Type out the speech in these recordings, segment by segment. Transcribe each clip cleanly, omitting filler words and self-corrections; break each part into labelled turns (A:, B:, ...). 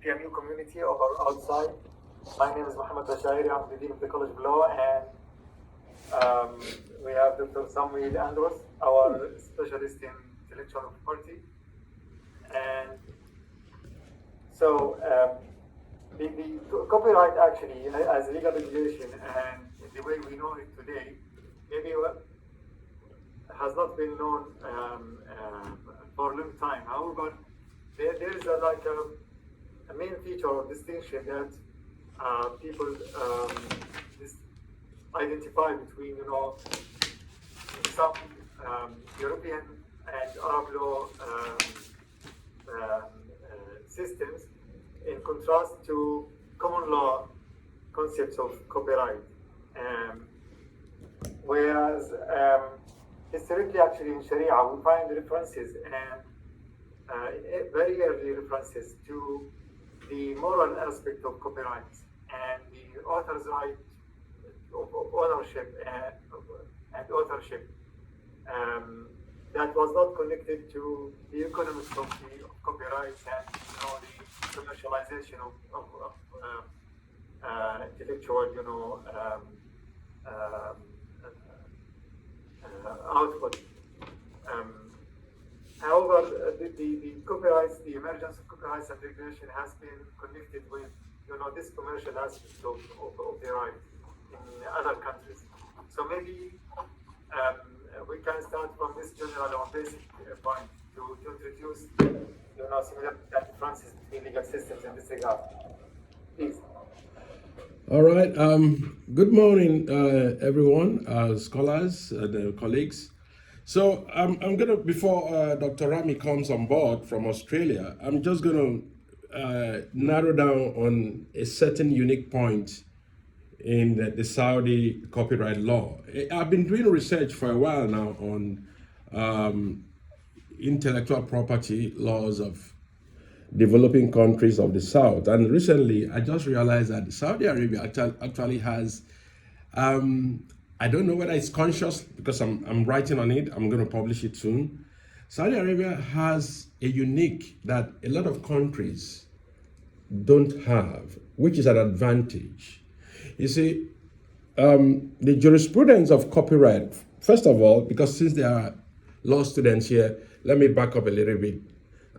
A: PMU community or outside. My name is Mohammed Bashairi. I'm the Dean of the College of Law, and we have Dr. Samuel Andros, our specialist in intellectual property. And so the copyright actually, as legal regulation and the way we know it today, maybe has not been known for a long time. However, there is a main feature or distinction that people identify between, some European and Arab law systems, in contrast to common law concepts of copyright. Whereas historically, actually, in Sharia, we find references and very early references to the moral aspect of copyright and the author's right of ownership and authorship that was not connected to the economics of copyright and the commercialization of intellectual output. However, the copyrights, the emergence of copyrights and regulation has been connected with this commercial aspect of the right in other countries. So maybe we can start from this general or basic point to introduce similar differences between legal systems in this regard. Please.
B: All right. Good morning, everyone, scholars, colleagues. So I'm gonna, before Dr. Rami comes on board from Australia, I'm just gonna narrow down on a certain unique point in the Saudi copyright law. I've been doing research for a while now on intellectual property laws of developing countries of the South. And recently, I just realized that Saudi Arabia actually has, I don't know whether it's conscious because I'm writing on it, I'm going to publish it soon. Saudi Arabia has a unique that a lot of countries don't have, which is an advantage. You see, the jurisprudence of copyright, first of all, because since there are law students here, let me back up a little bit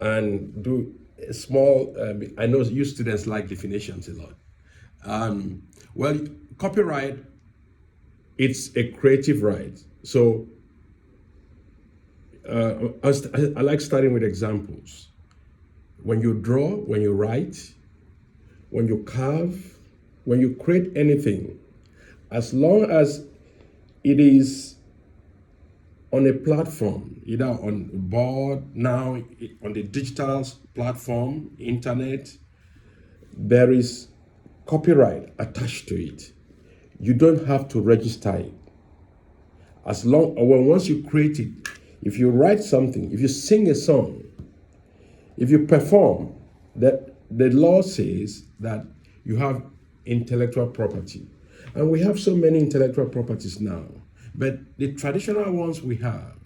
B: and do a small, I know you students like definitions a lot. Well, copyright, it's a creative right. So I like starting with examples. When you draw, when you write, when you carve, when you create anything, as long as it is on a platform, either on board, now on the digital platform, internet, there is copyright attached to it. You don't have to register it. As long, or once you create it, if you write something, if you sing a song, if you perform, that the law says that you have intellectual property. And we have so many intellectual properties now. But the traditional ones we have,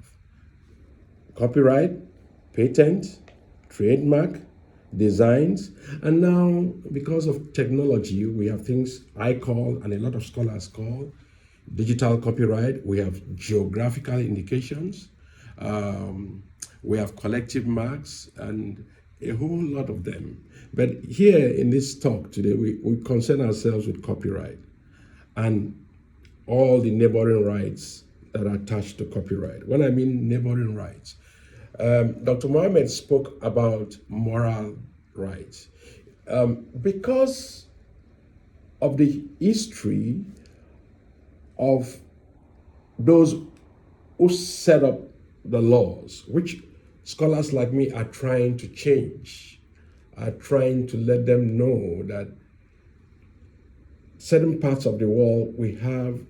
B: copyright, patent, trademark, designs, and now because of technology, we have things I call, and a lot of scholars call, digital copyright. We have geographical indications. We have collective marks and a whole lot of them. But here in this talk today, we concern ourselves with copyright and all the neighboring rights that are attached to copyright. When I mean neighboring rights, Dr. Mohammed spoke about moral rights. Because of the history of those who set up the laws, which scholars like me are trying to change, are trying to let them know that certain parts of the world, we have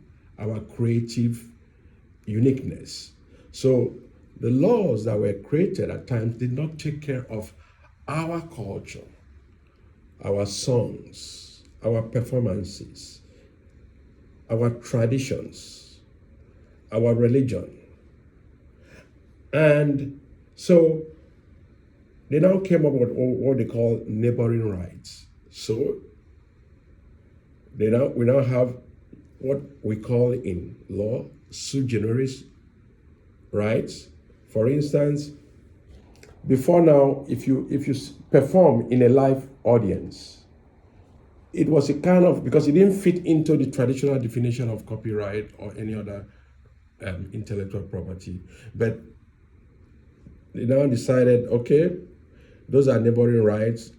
B: our creative uniqueness. So the laws that were created at times did not take care of our culture, our songs, our performances, our traditions, our religion. And so they now came up with what they call neighboring rights. So we now have what we call in law sui generis rights. For instance, before now, if you perform in a live audience, it was a kind of, because it didn't fit into the traditional definition of copyright or any other intellectual property, but they now decided, okay, those are neighboring rights,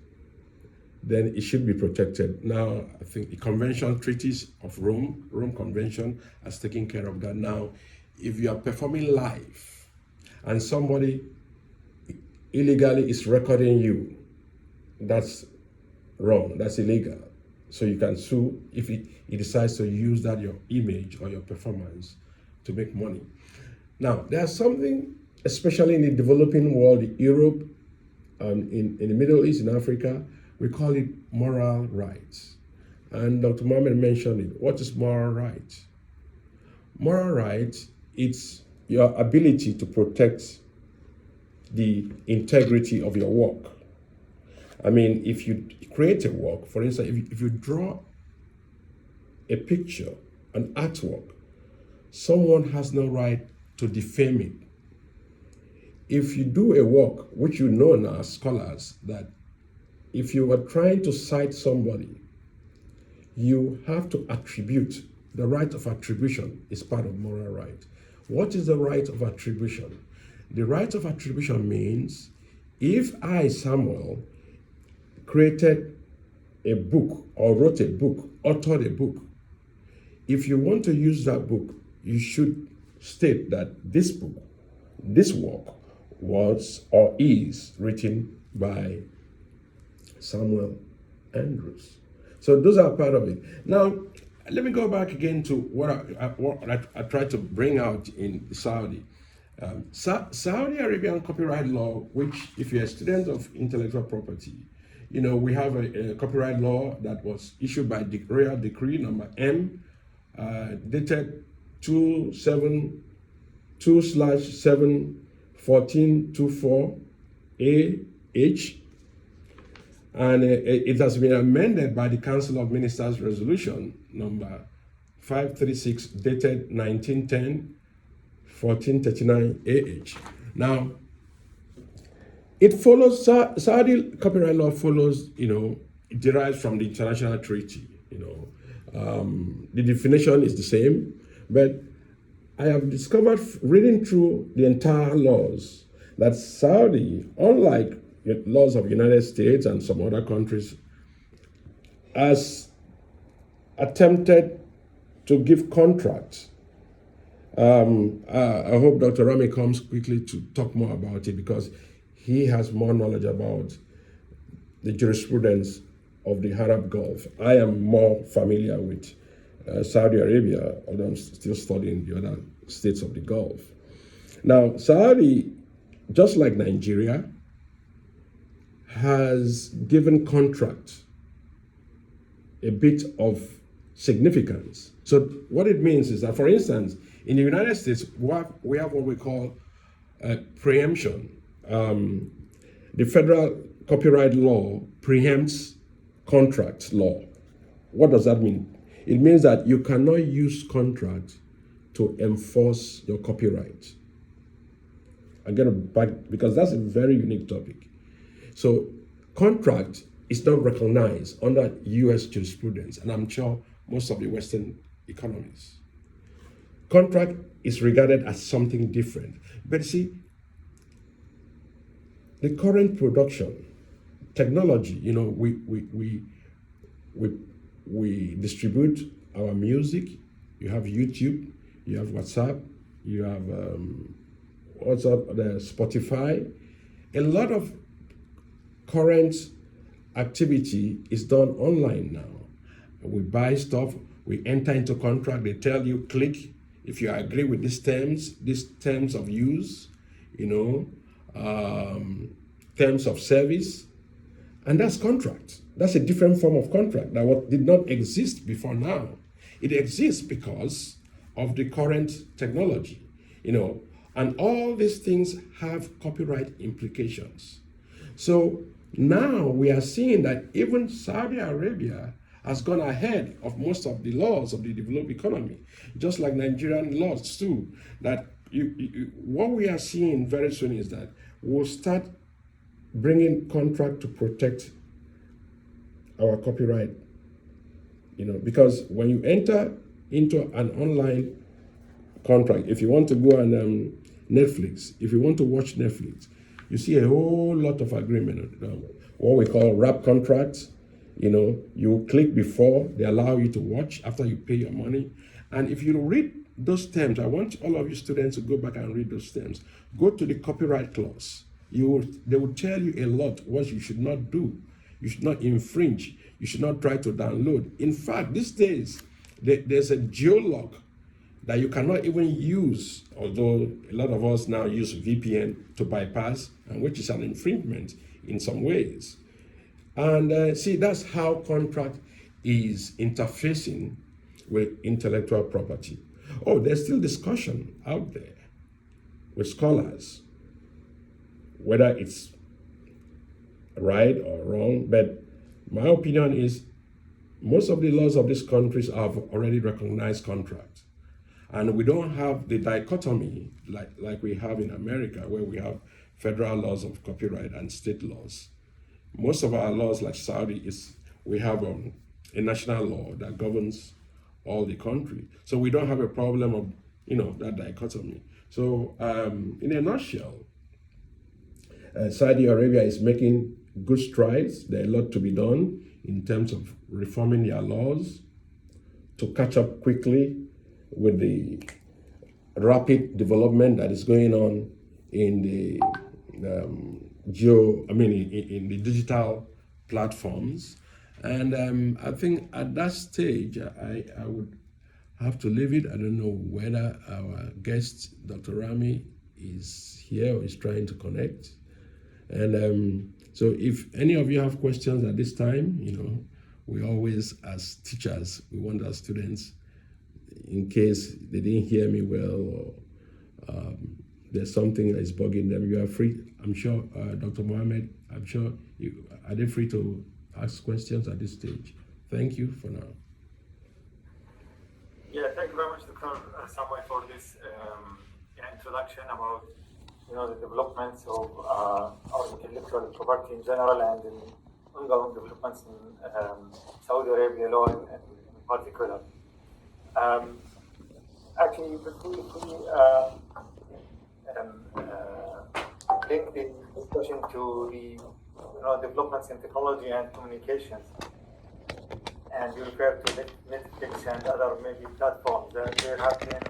B: then it should be protected. Now, I think the Convention Treaties of Rome Convention has taken care of that. Now, if you are performing live and somebody illegally is recording you, that's wrong, that's illegal. So you can sue if he decides to use that, your image or your performance, to make money. Now, there's something, especially in the developing world, Europe, in the Middle East, in Africa, we call it moral rights. And Dr. Mohammed mentioned it. What is moral right? Moral right, it's your ability to protect the integrity of your work. I mean, if you create a work, for instance, if you draw a picture, an artwork, someone has no right to defame it. If you do a work, which you know now as scholars, that if you are trying to cite somebody, you have to attribute. The right of attribution is part of moral right. What is the right of attribution? The right of attribution means if I, Samuel, created a book or wrote a book, authored a book, if you want to use that book, you should state that this book, this work, was or is written by Samuel Andrews. So those are part of it. Now, let me go back again to what I tried to bring out in Saudi. Saudi Arabian copyright law, which if you're a student of intellectual property, you know, we have a copyright law that was issued by Royal Decree number M, dated 2/7/1424 AH, and it has been amended by the Council of Ministers Resolution number 536, dated 1910/1439 AH. Now, it follows, Saudi copyright law follows, you know, it derives from the international treaty, you know. The definition is the same, but I have discovered, reading through the entire laws, that Saudi, unlike the laws of the United States and some other countries, has attempted to give contracts. I hope Dr. Rami comes quickly to talk more about it, because he has more knowledge about the jurisprudence of the Arab Gulf. I am more familiar with Saudi Arabia, although I'm still studying the other states of the Gulf. Now, Saudi, just like Nigeria, has given contract a bit of significance. So what it means is that, for instance, in the United States, we have what we call preemption. The federal copyright law preempts contract law. What does that mean? It means that you cannot use contract to enforce your copyright. I get it back, because that's a very unique topic. So contract is not recognized under US jurisprudence, and I'm sure most of the Western economies. Contract is regarded as something different. But see, the current production, technology, you know, we distribute our music. You have YouTube, you have WhatsApp, you have the Spotify. A lot of current activity is done online now. We buy stuff, we enter into contract, they tell you click if you agree with these terms of use, you know, terms of service, and that's contract. That's a different form of contract that what did not exist before now. It exists because of the current technology, you know, and all these things have copyright implications. So now we are seeing that even Saudi Arabia has gone ahead of most of the laws of the developed economy, just like Nigerian laws too. That what we are seeing very soon is that we'll start bringing contract to protect our copyright. Because when you enter into an online contract, if you want to go on Netflix, if you want to watch Netflix, you see a whole lot of agreement, what we call wrap contracts. You click before they allow you to watch after you pay your money. And if you read those terms, I want all of you students to go back and read those terms. Go to the copyright clause. They will tell you a lot what you should not do. You should not infringe. You should not try to download. In fact, these days, there's a geolog that you cannot even use, although a lot of us now use VPN to bypass, and which is an infringement in some ways. And see, that's how contract is interfacing with intellectual property. Oh, there's still discussion out there with scholars, whether it's right or wrong, but my opinion is most of the laws of these countries have already recognized contract. And we don't have the dichotomy like we have in America, where we have federal laws of copyright and state laws. Most of our laws, like Saudi, we have a national law that governs all the country. So we don't have a problem of, that dichotomy. So in a nutshell, Saudi Arabia is making good strides. There are a lot to be done in terms of reforming their laws to catch up quickly with the rapid development that is going on in the in the digital platforms. And I think at that stage, I would have to leave it. I don't know whether our guest, Dr. Rami, is here or is trying to connect. And so if any of you have questions at this time, we always, as teachers, we want our students, in case they didn't hear me well or there's something that is bugging them, you are free. I'm sure, Dr. Mohammed, I'm sure are they free to ask questions at this stage? Thank you for now.
A: Yeah, thank you very much, Dr. Samuel, for this introduction about the developments of our intellectual property in general and in ongoing developments in Saudi Arabia law in particular. Actually, if we link the discussion to the developments in technology and communications, and you refer to Netflix and other maybe platforms, there have been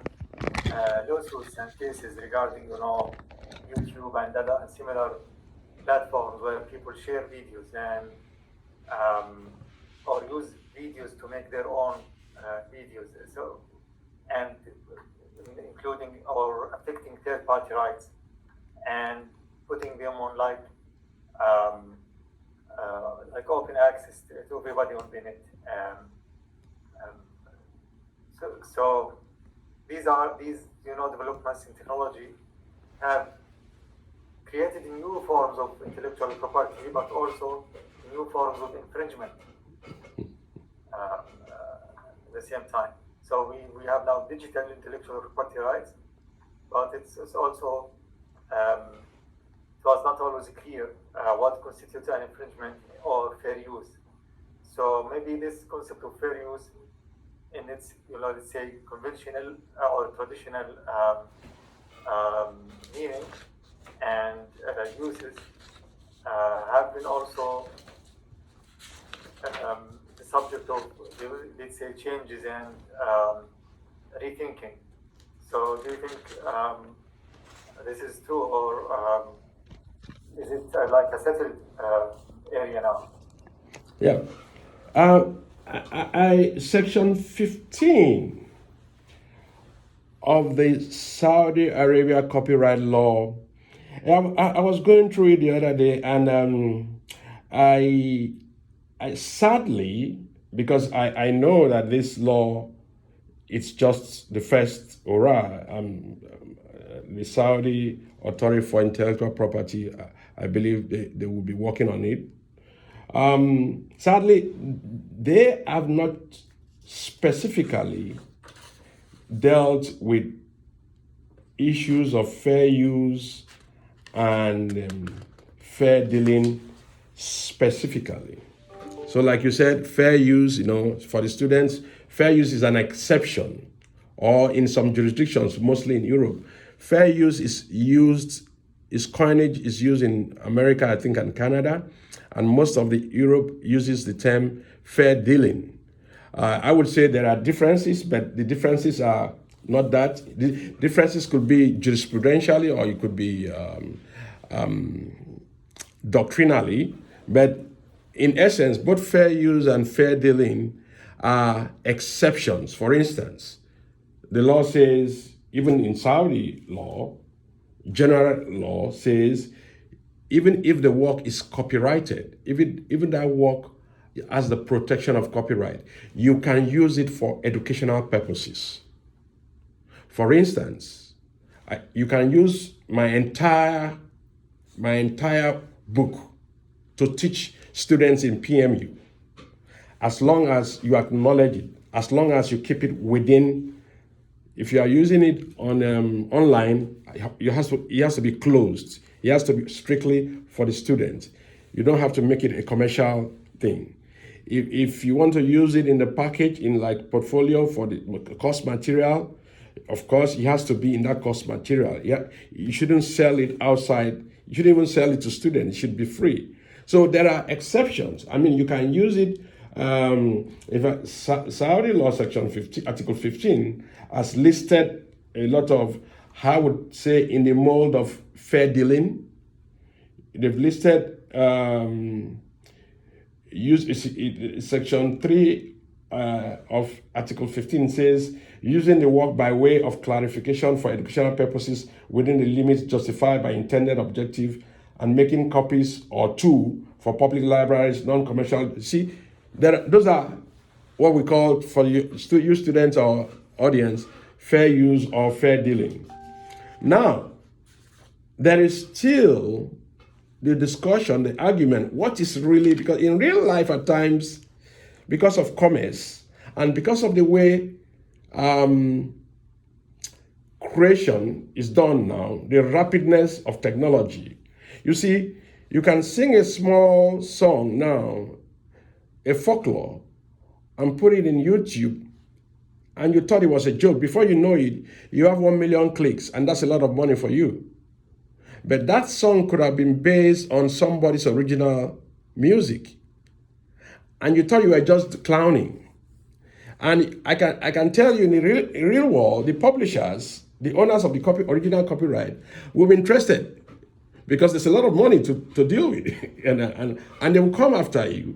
A: lawsuits and cases regarding YouTube and other similar platforms where people share videos and or use videos to make their own videos, so and including or affecting third-party rights and putting them on like open access to everybody on the net. So these developments in technology have created new forms of intellectual property, but also new forms of infringement at the same time. So we have now digital intellectual property rights, but it's also it was not always clear what constitutes an infringement or fair use. So maybe this concept of fair use in its, let's say, conventional or traditional meaning and uses have been also the subject of, let's say, changes and rethinking. So do you think this is true, or is it like a settled area now?
B: Yeah. Section 15 of the Saudi Arabia copyright law, I was going through it the other day, and I sadly, because I know that this law it's just the first hurrah. The Saudi Authority for Intellectual Property, I believe they will be working on it. Sadly, they have not specifically dealt with issues of fair use and fair dealing specifically. So like you said, fair use, for the students, fair use is an exception, or in some jurisdictions, mostly in Europe, fair use its coinage is used in America, I think, and Canada, and most of the Europe uses the term fair dealing. I would say there are differences, but the differences are not that. The differences could be jurisprudentially, or it could be doctrinally, but in essence, both fair use and fair dealing are exceptions. For instance, the law says, even in Saudi law, general law says, even if the work is copyrighted, even that work has the protection of copyright, you can use it for educational purposes. For instance, you can use my entire book to teach students in PMU, as long as you acknowledge it, as long as you keep it within. If you are using it on online, it has to be closed. It has to be strictly for the student. You don't have to make it a commercial thing. If you want to use it in the package, in like portfolio for the course material, of course, it has to be in that course material. Yeah, you shouldn't sell it outside. You shouldn't even sell it to students. It should be free. So there are exceptions. I mean, you can use it. Saudi law section 15, article 15 has listed a lot of, I would say, in the mold of fair dealing. They've listed section 3 of article 15 says, using the work by way of clarification for educational purposes within the limits justified by intended objective, and making copies or two for public libraries, non-commercial. See, those are what we call, for you students or audience, fair use or fair dealing. Now, there is still the discussion, the argument, what is really, because in real life at times, because of commerce and because of the way creation is done now, the rapidness of technology. You see, you can sing a small song now, a folklore, and put it in YouTube, and you thought it was a joke. Before you know it, you have 1 million clicks, and that's a lot of money for you. But that song could have been based on somebody's original music, and you thought you were just clowning. And I can tell you, in the real world, the publishers, the owners of the original copyright, will be interested, because there's a lot of money to deal with, and they will come after you.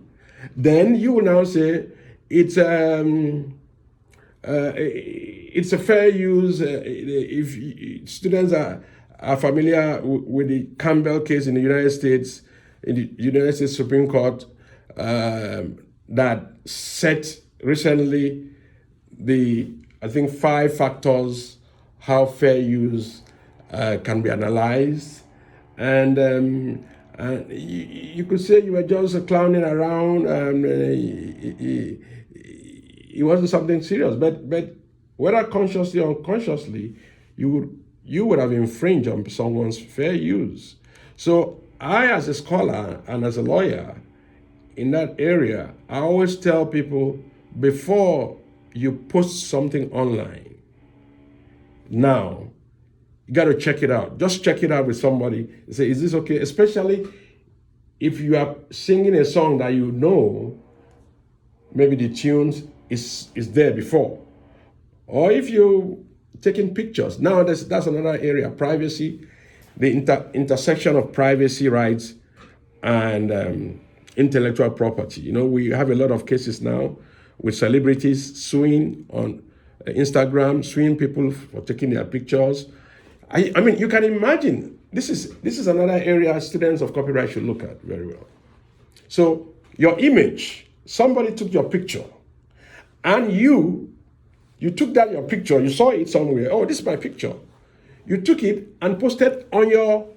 B: Then you will now say it's a fair use. If students are familiar with the Campbell case in the United States Supreme Court, that set recently I think 5 factors how fair use can be analyzed. And you could say you were just clowning around. It wasn't something serious, but whether consciously or unconsciously, you would have infringed on someone's fair use. So I, as a scholar and as a lawyer in that area, I always tell people, before you post something online, now, you got to check it out. Just check it out with somebody. Say, is this okay? Especially if you are singing a song that you know, maybe the tunes is there before. Or if you're taking pictures. Now, that's another area, privacy, the intersection of privacy rights and intellectual property. We have a lot of cases now with celebrities suing on Instagram, suing people for taking their pictures. I mean, you can imagine, this is another area students of copyright should look at very well. So your image, somebody took your picture, and you You took that your picture, you saw it somewhere. Oh, this is my picture. You took it and posted on your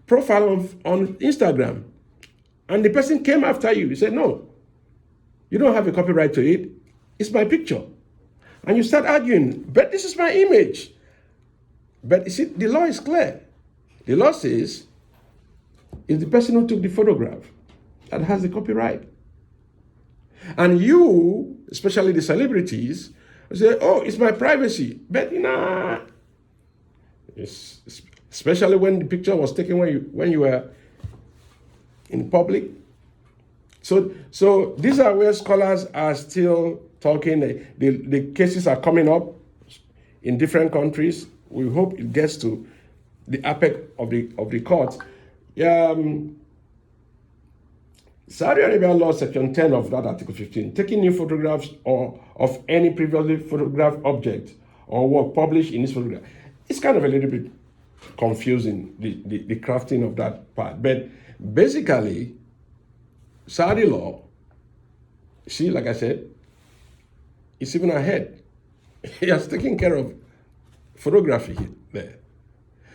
B: profile on Instagram. And the person came after you. You said, no, you don't have a copyright to it. It's my picture. And you start arguing, but this is my image. But you see, the law is clear. The law says it's the person who took the photograph that has the copyright. And you, especially the celebrities, say, oh, it's my privacy. But nah. Especially when the picture was taken when you were in public. So these are where scholars are still talking. The cases are coming up in different countries. We hope it gets to the apex of the court. Saudi Arabia law section 10 of that article 15, taking new photographs or of any previously photographed object or work published in this photograph. It's kind of a little bit confusing, the crafting of that part. But basically, Saudi law, see, like I said, it's even ahead. He has taken care of photography there.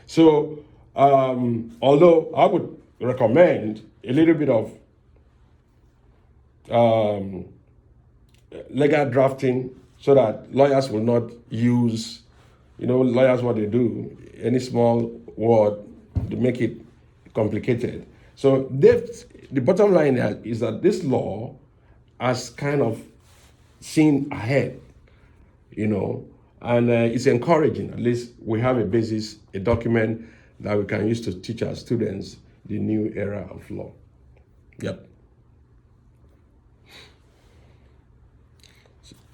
B: So, although I would recommend a little bit of legal drafting so that lawyers will not use, lawyers, what they do, any small word to make it complicated. So the bottom line is that this law has kind of seen ahead, and it's encouraging. At least we have a basis, a document that we can use to teach our students the new era of law. Yep.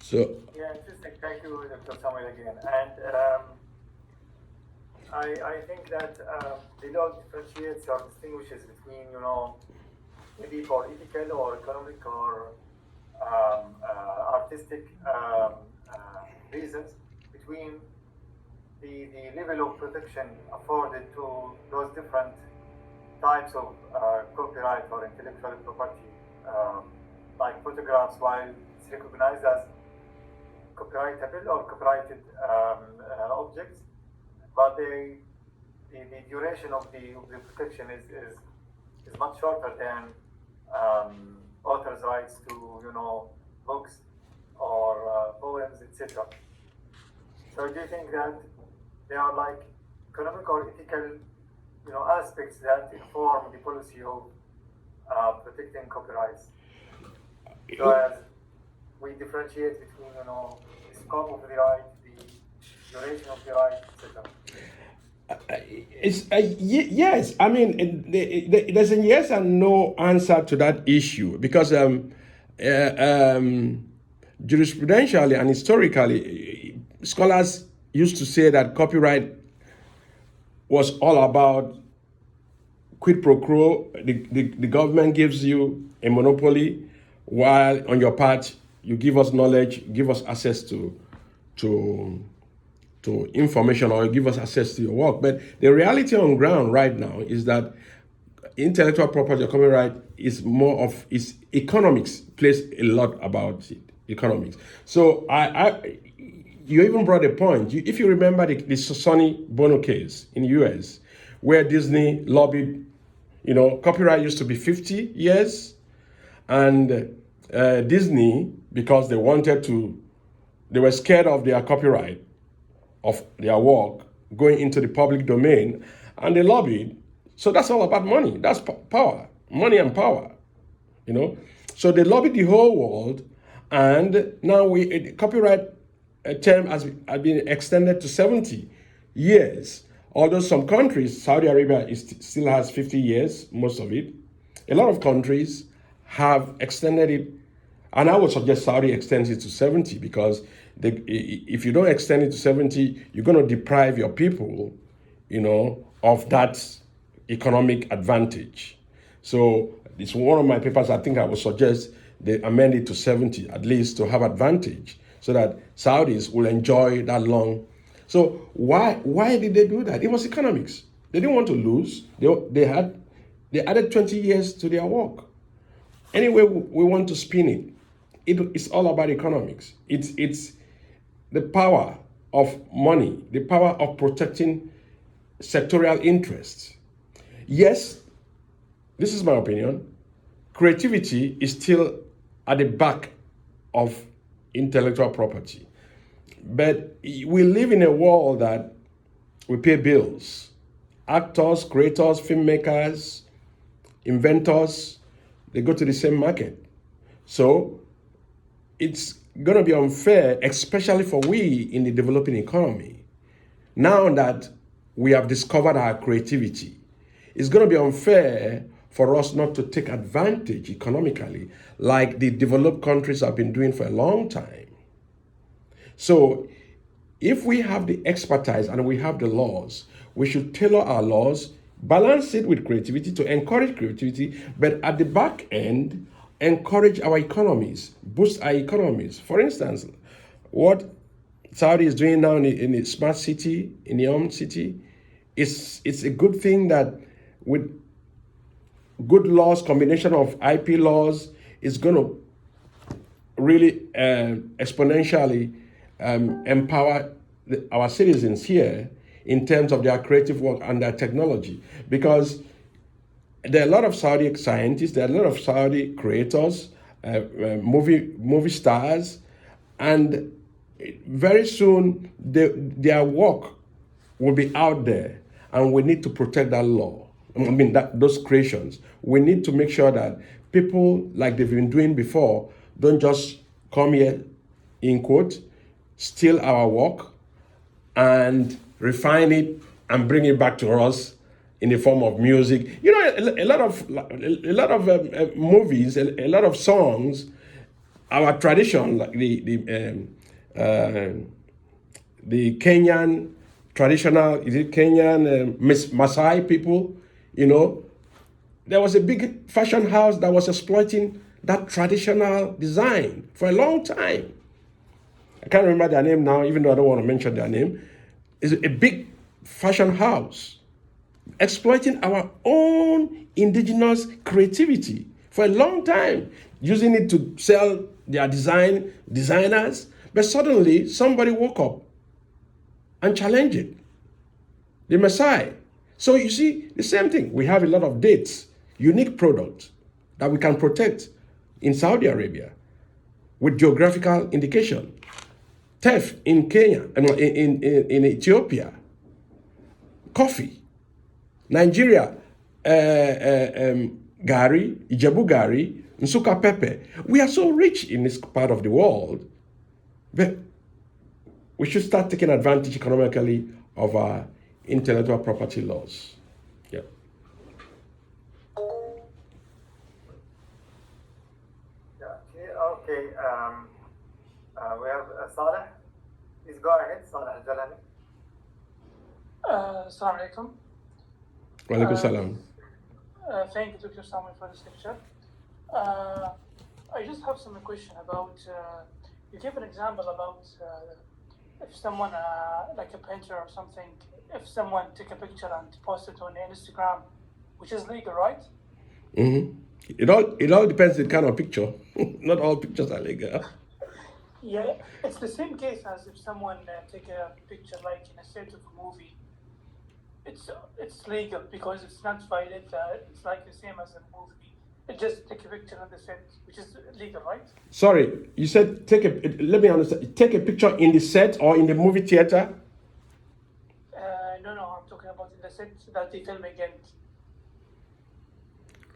B: So.
A: Yeah, interesting. Thank you, Dr. Samuel, again. And I think that the law differentiates or distinguishes between, maybe for ethical or economic or artistic reasons, between the level of protection afforded to those different types of copyright or intellectual property, like photographs, while it's recognized as copyrightable or copyrighted objects, but the duration of the protection is much shorter than authors' rights to books or poems, etc. So do you think that there are like economic or ethical aspects that inform the policy of protecting copyrights? So as we differentiate between the scope of the right, the duration of the right, etc.
B: Yes. I mean, there's a yes and no answer to that issue because jurisprudentially and historically, scholars used to say that copyright was all about quid pro quo. The government gives you a monopoly, while on your part you give us knowledge, give us access to information, or give us access to your work. But the reality on ground right now is that intellectual property or copyright is more of its economics, plays a lot about it, economics. So you even brought a point. If you remember the Sonny Bono case in the US, where Disney lobbied, copyright used to be 50 years, and Disney, because they were scared of their copyright, of their work going into the public domain, and they lobbied. So that's all about money. That's power, money and power, So they lobbied the whole world, and now the copyright term has been extended to 70 years. Although some countries, Saudi Arabia still has 50 years, most of it. A lot of countries have extended it, and I would suggest Saudi extends it to 70 because if you don't extend it to 70, you're going to deprive your people, of that economic advantage. So it's one of my papers. I think I would suggest they amend it to 70 at least to have advantage, so that Saudis will enjoy that long. So why did they do that? It was economics. They didn't want to lose. They added 20 years to their work. Anyway, we want to spin it. It's all about economics. It's the power of money, the power of protecting sectorial interests. Yes, this is my opinion. Creativity is still at the back of intellectual property. But we live in a world that we pay bills. Actors, creators, filmmakers, inventors, they go to the same market. So it's going to be unfair, especially for we in the developing economy. Now that we have discovered our creativity, it's going to be unfair for us not to take advantage economically like the developed countries have been doing for a long time. So if we have the expertise and we have the laws, we should tailor our laws, balance it with creativity to encourage creativity, but at the back end, encourage our economies, boost our economies. For instance, what Saudi is doing now in the smart city, in the city, it's a good thing that with good laws, combination of IP laws, is going to really exponentially empower our citizens here in terms of their creative work and their technology. Because there are a lot of Saudi scientists, there are a lot of Saudi creators, movie stars, and very soon their work will be out there, and we need to protect that law. I mean, those creations. We need to make sure that people, like they've been doing before, don't just come here, in quote, steal our work and refine it and bring it back to us in the form of music. You know, a lot of movies, a lot of songs, our tradition, like the Kenyan traditional, is it Kenyan Maasai people, you know, there was a big fashion house that was exploiting that traditional design for a long time. I can't remember their name now, even though I don't want to mention their name. It's a big fashion house exploiting our own indigenous creativity for a long time, using it to sell their designers. But suddenly somebody woke up and challenged it, the Maasai. So you see, the same thing. We have a lot of dates, unique products that we can protect in Saudi Arabia with geographical indication. Teff in Kenya, in Ethiopia. Coffee. Nigeria, Gari, Ijebu Gari, Nsuka Pepe. We are so rich in this part of the world, but we should start taking advantage economically of our intellectual property laws. Yeah.
A: Okay. We have Saleh. Please go ahead, Saleh Al-Jalani.
C: Assalamu alaikum.
B: Wa alaikum salam.
C: Thank you, Dr. Samuel, for this lecture. I just have some question about, you gave an example about if someone, like a painter or something, if someone take a picture and post it on Instagram, which is legal, right?
B: Mm-hmm. It all depends on the kind of picture. Not all pictures are legal.
C: Yeah, it's the same case as if someone take a picture like in a set of a movie. It's legal because it's not violent. It's like the same as a movie. It just take a picture on the set, which is legal, right?
B: Sorry, you said let me understand. Take a picture in the set or in the movie theater?
C: No, I'm talking about in the set that they film again.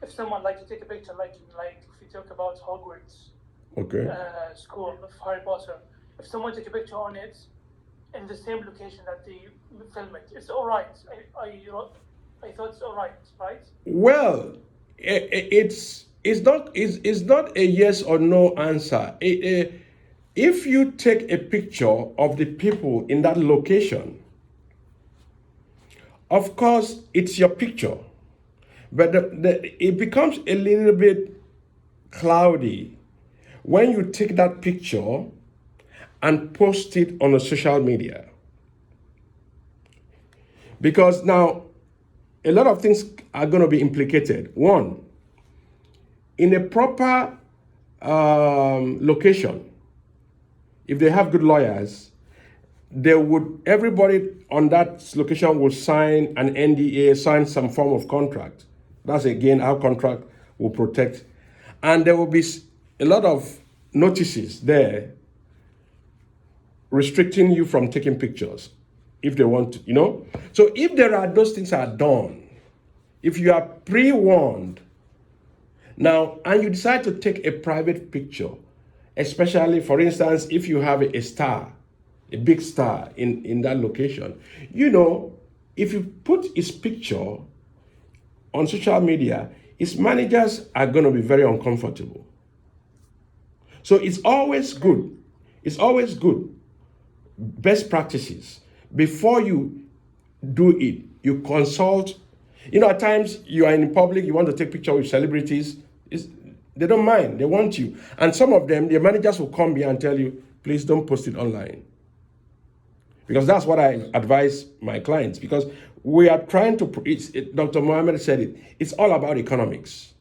C: If someone like to take a picture, like if we talk about Hogwarts,
B: Okay.
C: School of Harry Potter, if someone take a picture on it in the same location that they film it, it's all right. I thought it's all right, right?
B: Well, it's not a yes or no answer. If you take a picture of the people in that location, of course it's your picture, but it becomes a little bit cloudy when you take that picture and post it on a social media. Because now a lot of things are going to be implicated. One, in a proper location, if they have good lawyers, everybody on that location will sign an NDA, sign some form of contract. That's again how contract will protect. And there will be a lot of notices there restricting you from taking pictures if they want to. So if those things are done, if you are pre-warned now and you decide to take a private picture, especially for instance, if you have a star, a big star in that location, if you put his picture on social media, his managers are going to be very uncomfortable. So it's always good. Best practices. Before you do it, you consult. At times you are in public, you want to take picture with celebrities. They don't mind. They want you. And some of them, their managers will come here and tell you, please don't post it online. Because that's what I advise my clients. Because we are trying to, Dr. Mohammed said it, it's all about economics.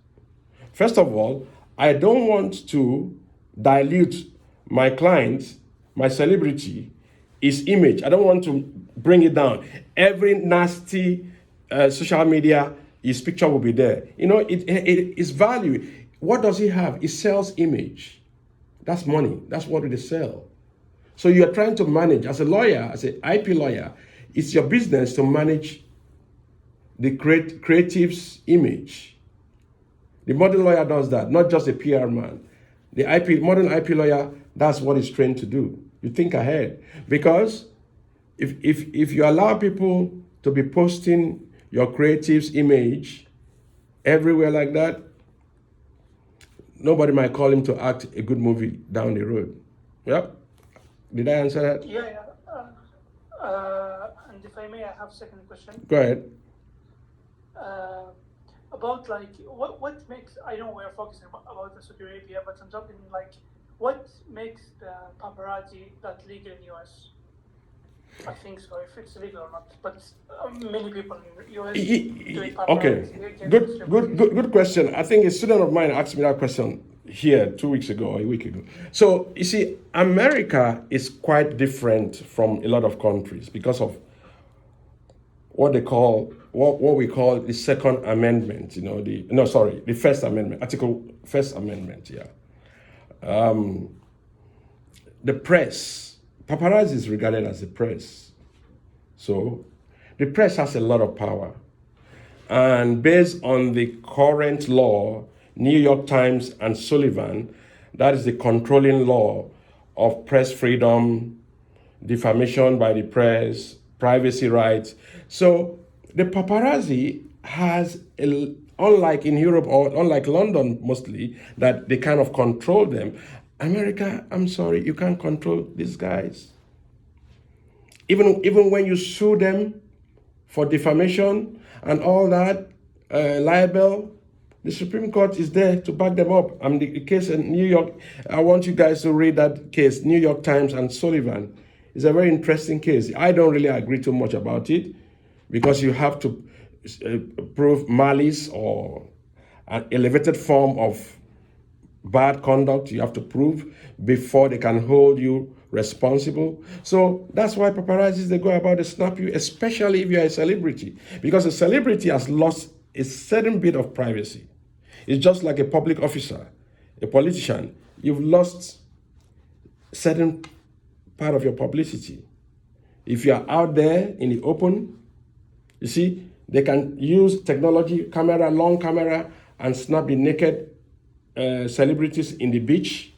B: First of all, I don't want to dilute my client, my celebrity, his image. I don't want to bring it down. Every nasty social media, his picture will be there. It's value. What does he have? He sells image. That's money. That's what they sell. So you are trying to manage, as a lawyer, as an IP lawyer, it's your business to manage the creative's image. The modern lawyer does that, not just a PR man. The modern IP lawyer, that's what he's trained to do. You think ahead. Because if you allow people to be posting your creative's image everywhere like that, nobody might call him to act a good movie down the road. Yep. Did I answer that?
C: Yeah. And if I may, I have a second question.
B: Go ahead.
C: About what makes, I know we're focusing about the Saudi Arabia, but I'm talking what makes the paparazzi that legal in US? I think so, if it's legal or not. But many people in US doing paparazzi.
B: Okay, good question. I think a student of mine asked me that question here 2 weeks ago or a week ago. So you see, America is quite different from a lot of countries because of what we call the Second Amendment. The First Amendment, Article First Amendment. Yeah. The press, paparazzi is regarded as the press. So the press has a lot of power, and based on the current law, New York Times and Sullivan, that is the controlling law of press freedom, defamation by the press, privacy rights. So the paparazzi has, unlike in Europe or unlike London mostly, that they kind of control them. America, I'm sorry, you can't control these guys. Even when you sue them for defamation and all that, libel, the Supreme Court is there to back them up. The case in New York, I want you guys to read that case, New York Times and Sullivan. It's a very interesting case. I don't really agree too much about it because you have to prove malice or an elevated form of bad conduct. You have to prove before they can hold you responsible. So that's why paparazzis, they go about to snap you, especially if you're a celebrity, because a celebrity has lost a certain bit of privacy. It's just like a public officer, a politician. You've lost certain part of your publicity. If you are out there in the open, you see, they can use technology, long camera, and snap the naked celebrities in the beach,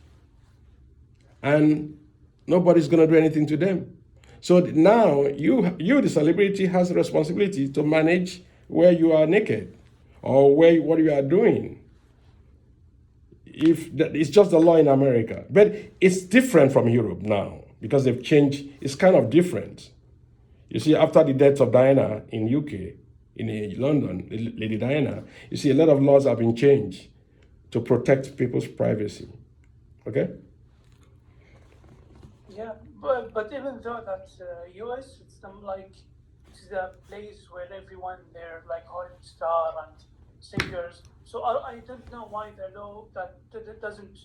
B: and nobody's going to do anything to them. So now you, the celebrity, has a responsibility to manage where you are naked or what you are doing. It's just the law in America, but it's different from Europe now because they've changed. It's kind of different. You see, after the death of Diana in UK, in London, Lady Diana, you see a lot of laws have been changed to protect people's privacy. Okay?
C: Yeah, but even though that US, it's the place where everyone there, like Hollywood star and singers. So I don't know why the law that doesn't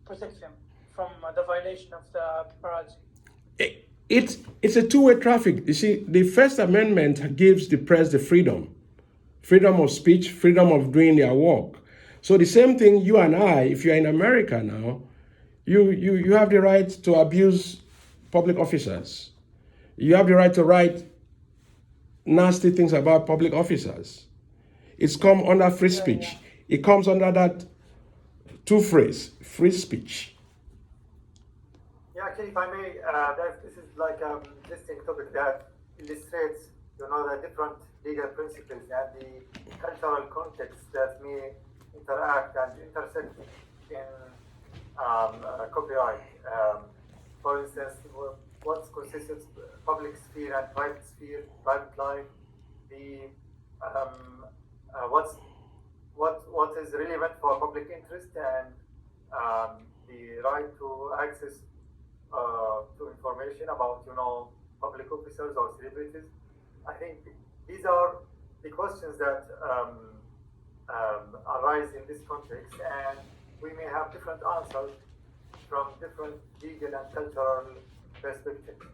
C: protect them from the violation of the paparazzi.
B: It's a two-way traffic. You see, the First Amendment gives the press the freedom of speech, freedom of doing their work. So the same thing, you and I, if you're in America now, you have the right to abuse public officers. You have the right to write nasty things about public officers. It's come under free speech. It comes under that two phrase, free speech.
A: Yeah, actually, if I may, this is like an interesting topic that illustrates, the different legal principles and the cultural context that may interact and intersect in copyright. For instance, what constitutes public sphere and private sphere, private life, the what is relevant for public interest and the right to access to information about public officers or celebrities. I think these are the questions that arise in this context, and we may have different answers from different legal and cultural perspectives.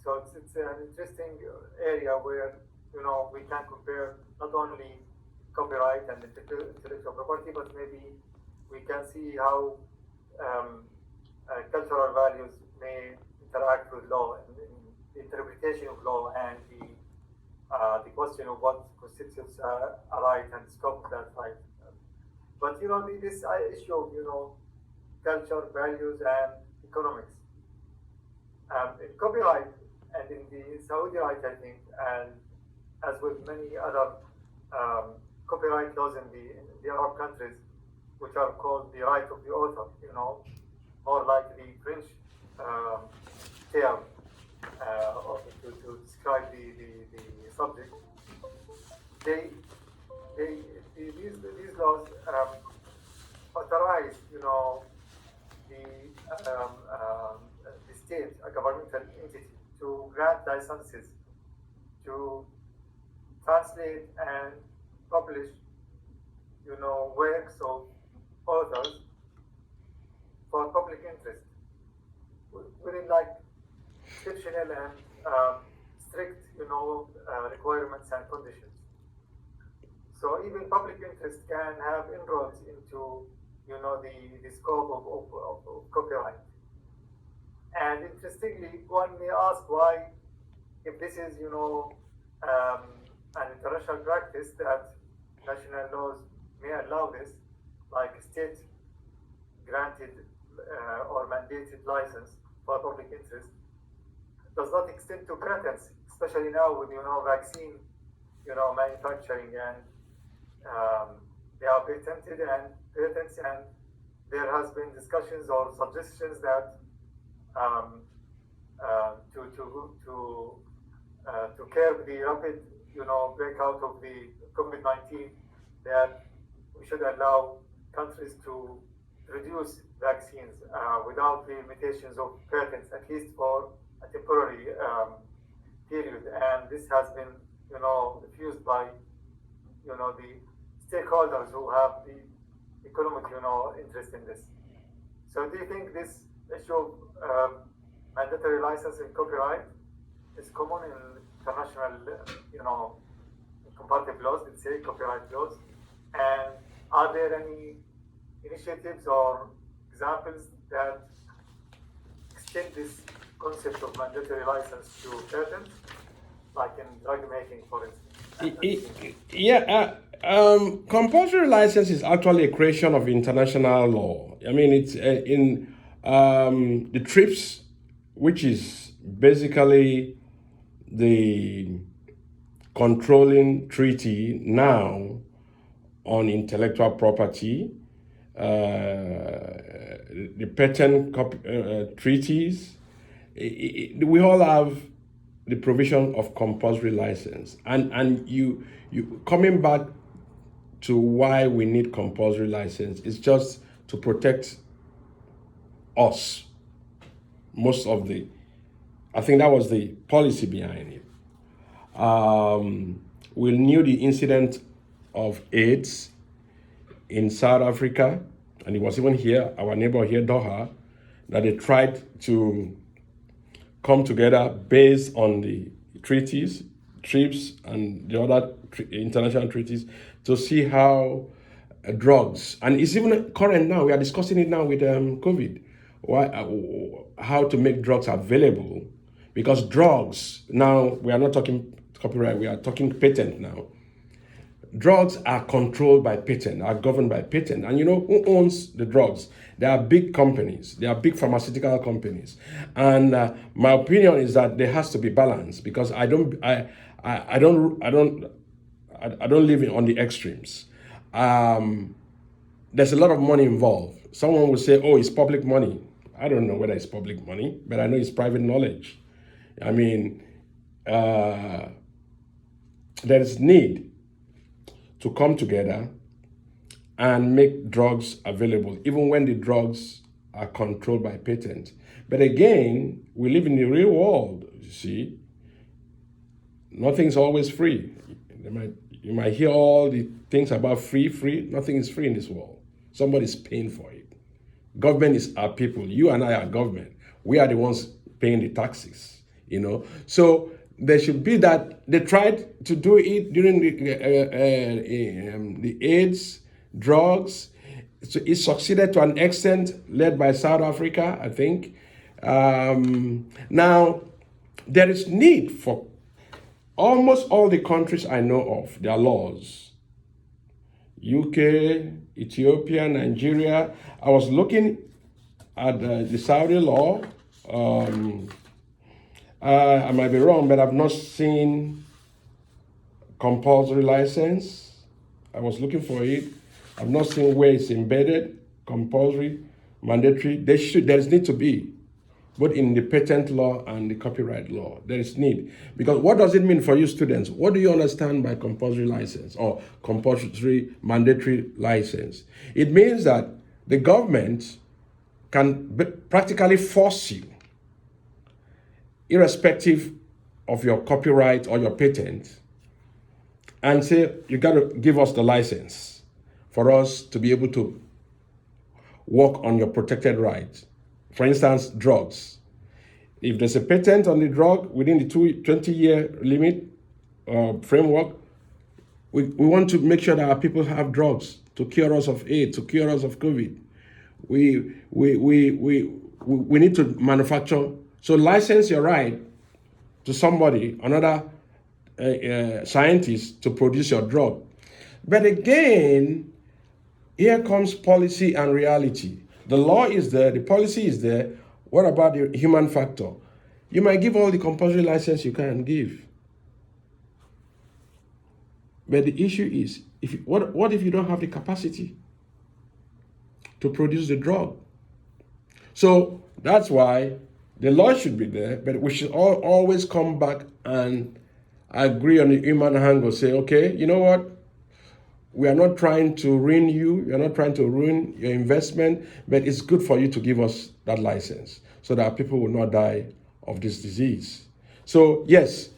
A: So it's an interesting area where we can compare not only copyright and intellectual property, but maybe we can see how cultural values may interact with law and the interpretation of law and the question of what constitutes a right and scope of that right. But this issue of culture, values, and economics. In copyright and in the Saudi right, I think, and as with many other copyright laws in the Arab countries, which are called the right of the author, more like the French term to describe the subject. These laws authorize, the state, a governmental entity, to grant licenses to translate and publish, works of authors for public interest within like exceptional and strict, requirements and conditions. So even public interest can have inroads into, the scope of copyright. And interestingly, one may ask why, if this is, an international practice that national laws may allow this, like state granted or mandated license for public interest, does not extend to patents, especially now with vaccine manufacturing, and they are patented and patents, and there has been discussions or suggestions that to curb the rapid breakout of the COVID-19, that we should allow countries to produce vaccines without the limitations of patents, at least for a temporary period. And this has been, refused by, the stakeholders who have the economic, interest in this. So do you think this issue of mandatory license in copyright is common in international, comparative laws, let's say, copyright laws? And are there any initiatives or examples that extend this concept of mandatory license to patents, like in drug making, for instance?
B: Yeah, compulsory license is actually a creation of international law. I mean, it's in the TRIPS, which is basically the controlling treaty now on intellectual property, the patent treaties. We all have the provision of compulsory license, and you coming back to why we need compulsory license is just to protect us. I think that was the policy behind it. We knew the incident of AIDS in South Africa, and it was even here, our neighbor here, Doha, that they tried to come together based on the treaties, TRIPS, and the other international treaties to see how drugs, and it's even current now, we are discussing it now with COVID, how to make drugs available, because drugs, now we are not talking copyright, we are talking patent now. Drugs are controlled by patent, are governed by patent. And you know who owns the drugs? There are big companies. There are big pharmaceutical companies. And my opinion is that there has to be balance, because I don't live on the extremes. There's a lot of money involved. Someone will say, oh, it's public money. I don't know whether it's public money, but I know it's private knowledge. I mean, there is need to come together and make drugs available, even when the drugs are controlled by patent. But again, we live in the real world, you see. Nothing's always free. You might hear all the things about free. Nothing is free in this world. Somebody's paying for it. Government is our people. You and I are government. We are the ones paying the taxes, you know. So there should be that. They tried to do it during the AIDS, drugs. So it succeeded to an extent, led by South Africa, I think. Now, there is need for almost all the countries I know of, their laws. UK, Ethiopia, Nigeria. I was looking at the Saudi law. I might be wrong, but I've not seen compulsory license. I was looking for it. I've not seen where it's embedded, compulsory, mandatory. There is need to be, both in the patent law and the copyright law. There is need. Because what does it mean for you students? What do you understand by compulsory license or compulsory mandatory license? It means that the government can practically force you, irrespective of your copyright or your patent, and say, you got to give us the license for us to be able to work on your protected rights. For instance, drugs. If there's a patent on the drug within the 20-year limit framework, we want to make sure that our people have drugs to cure us of AIDS, to cure us of COVID. We need to manufacture. So license your right to somebody, another scientist, to produce your drug. But again, here comes policy and reality. The law is there, the policy is there. What about the human factor? You might give all the compulsory license you can give. But the issue is, what if you don't have the capacity to produce the drug? So that's why the law should be there, but we should always come back and agree on the human angle. Say, okay, you know what? We are not trying to ruin you. We are not trying to ruin your investment, but it's good for you to give us that license so that people will not die of this disease. So yes,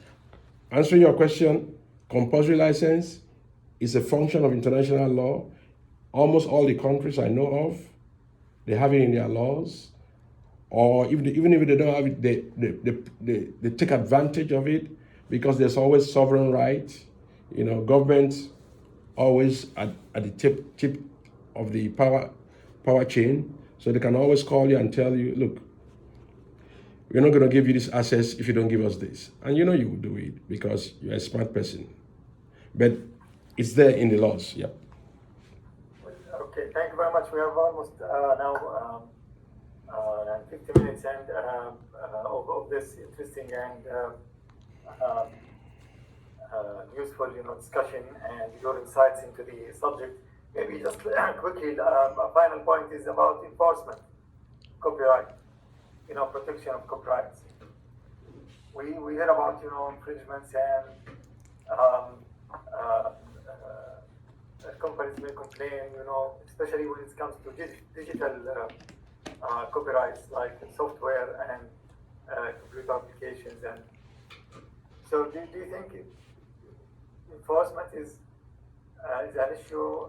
B: answering your question, compulsory license is a function of international law. Almost all the countries I know of, they have it in their laws. Or even if they don't have it, they take advantage of it, because there's always sovereign right. You know, government always at the tip of the power chain, so they can always call you and tell you, look, we're not going to give you this access if you don't give us this. And you know you will do it because you're a smart person. But it's there in the laws. Yeah.
A: Okay, thank you very much. We have almost now 50 minutes of this interesting and useful, discussion and your insights into the subject. Maybe just quickly, a final point is about enforcement, copyright, protection of copyrights. We hear about, infringements and companies may complain, especially when it comes to digital copyrights like software and computer applications. And so do you think enforcement is an issue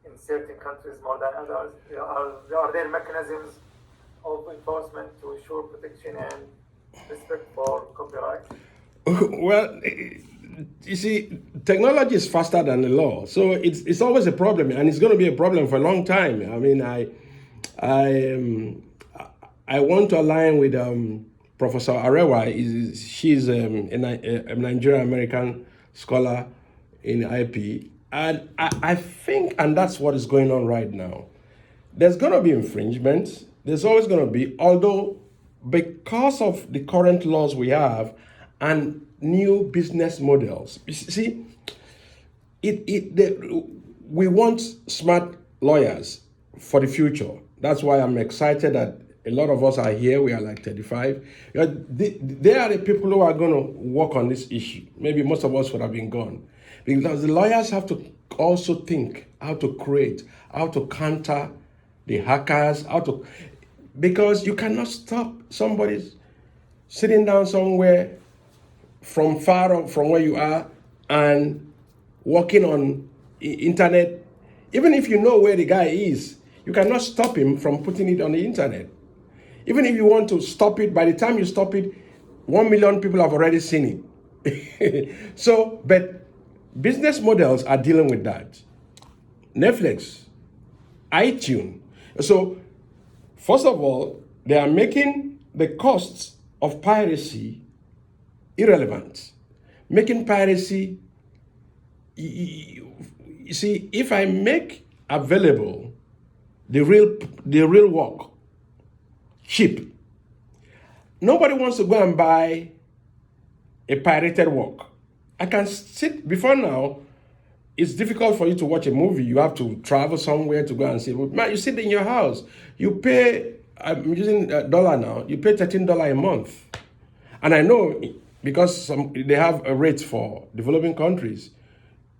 A: in certain countries more than others? Are there mechanisms of enforcement to ensure protection and respect for copyright?
B: Well, you see, technology is faster than the law, so it's always a problem, and it's going to be a problem for a long time. I mean, I want to align with Professor Arewa. She's a Nigerian American scholar in IP, and I think, and that's what is going on right now. There's going to be infringement. There's always going to be, although because of the current laws we have and new business models. You see, we want smart lawyers for the future. That's why I'm excited that a lot of us are here. We are like 35. They are the people who are going to work on this issue. Maybe most of us would have been gone. Because the lawyers have to also think how to create, how to counter the hackers, because you cannot stop somebody sitting down somewhere from far from where you are and working on internet. Even if you know where the guy is, you cannot stop him from putting it on the internet. Even if you want to stop it, by the time you stop it, 1 million people have already seen it. So, but business models are dealing with that. Netflix, iTunes. So, first of all, they are making the costs of piracy irrelevant. Making piracy, you see, if I make available the real work cheap, nobody wants to go and buy a pirated work. I can sit, before now, it's difficult for you to watch a movie. You have to travel somewhere to go and see it. Man, you sit in your house. You pay, I'm using dollar now, you pay $13 a month. And I know because they have a rate for developing countries.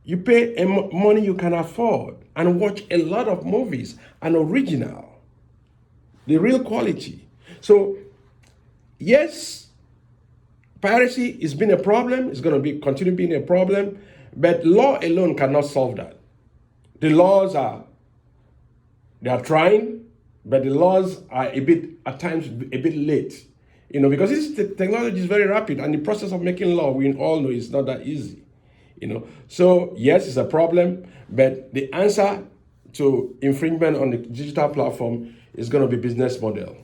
B: You pay money you can afford and watch a lot of movies, an original, the real quality. So, yes, piracy has been a problem. It's going to continue being a problem. But law alone cannot solve that. The laws they are trying, but the laws are at times a bit late. Because this technology is very rapid, and the process of making law, we all know, is not that easy. So yes, it's a problem, but the answer to infringement on the digital platform is going to be business model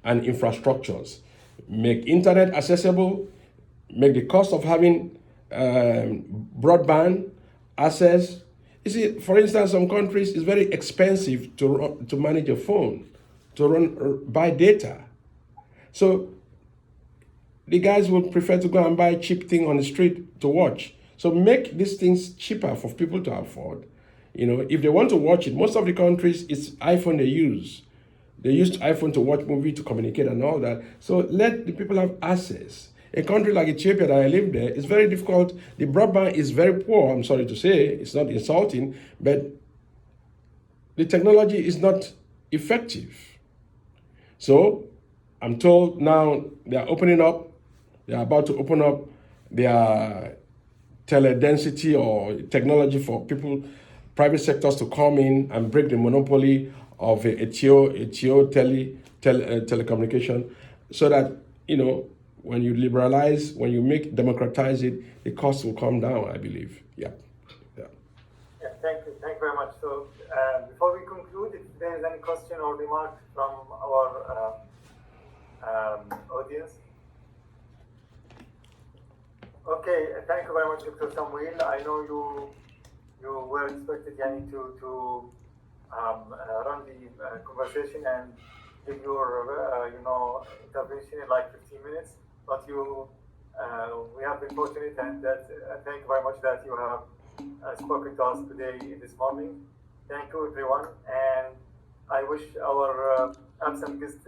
B: and infrastructures. Make internet accessible, make the cost of having broadband access. You see, for instance, some countries it's very expensive to manage a phone, buy data. So the guys would prefer to go and buy a cheap thing on the street to watch. So make these things cheaper for people to afford. If they want to watch it, most of the countries, it's iPhone they use. They use iPhone to watch movies, to communicate and all that. So let the people have access. A country like Ethiopia that I live there, it's very difficult. The broadband is very poor, I'm sorry to say. It's not insulting, but the technology is not effective. So I'm told now they are opening up. They are about to open up their teledensity or technology for people, private sectors to come in and break the monopoly of telecommunication, so that, when you liberalize, when you democratize it, the cost will come down, I believe. Yeah.
A: Yeah, thank you very much. So before we conclude, if there is any question or remark from our audience. Okay, thank you very much, Dr. Samuel. I know you were expected, Yani, to run the conversation and give your intervention in like 15 minutes. But we have been fortunate, and thank you very much that you have spoken to us today, this morning. Thank you, everyone, and I wish our absent guest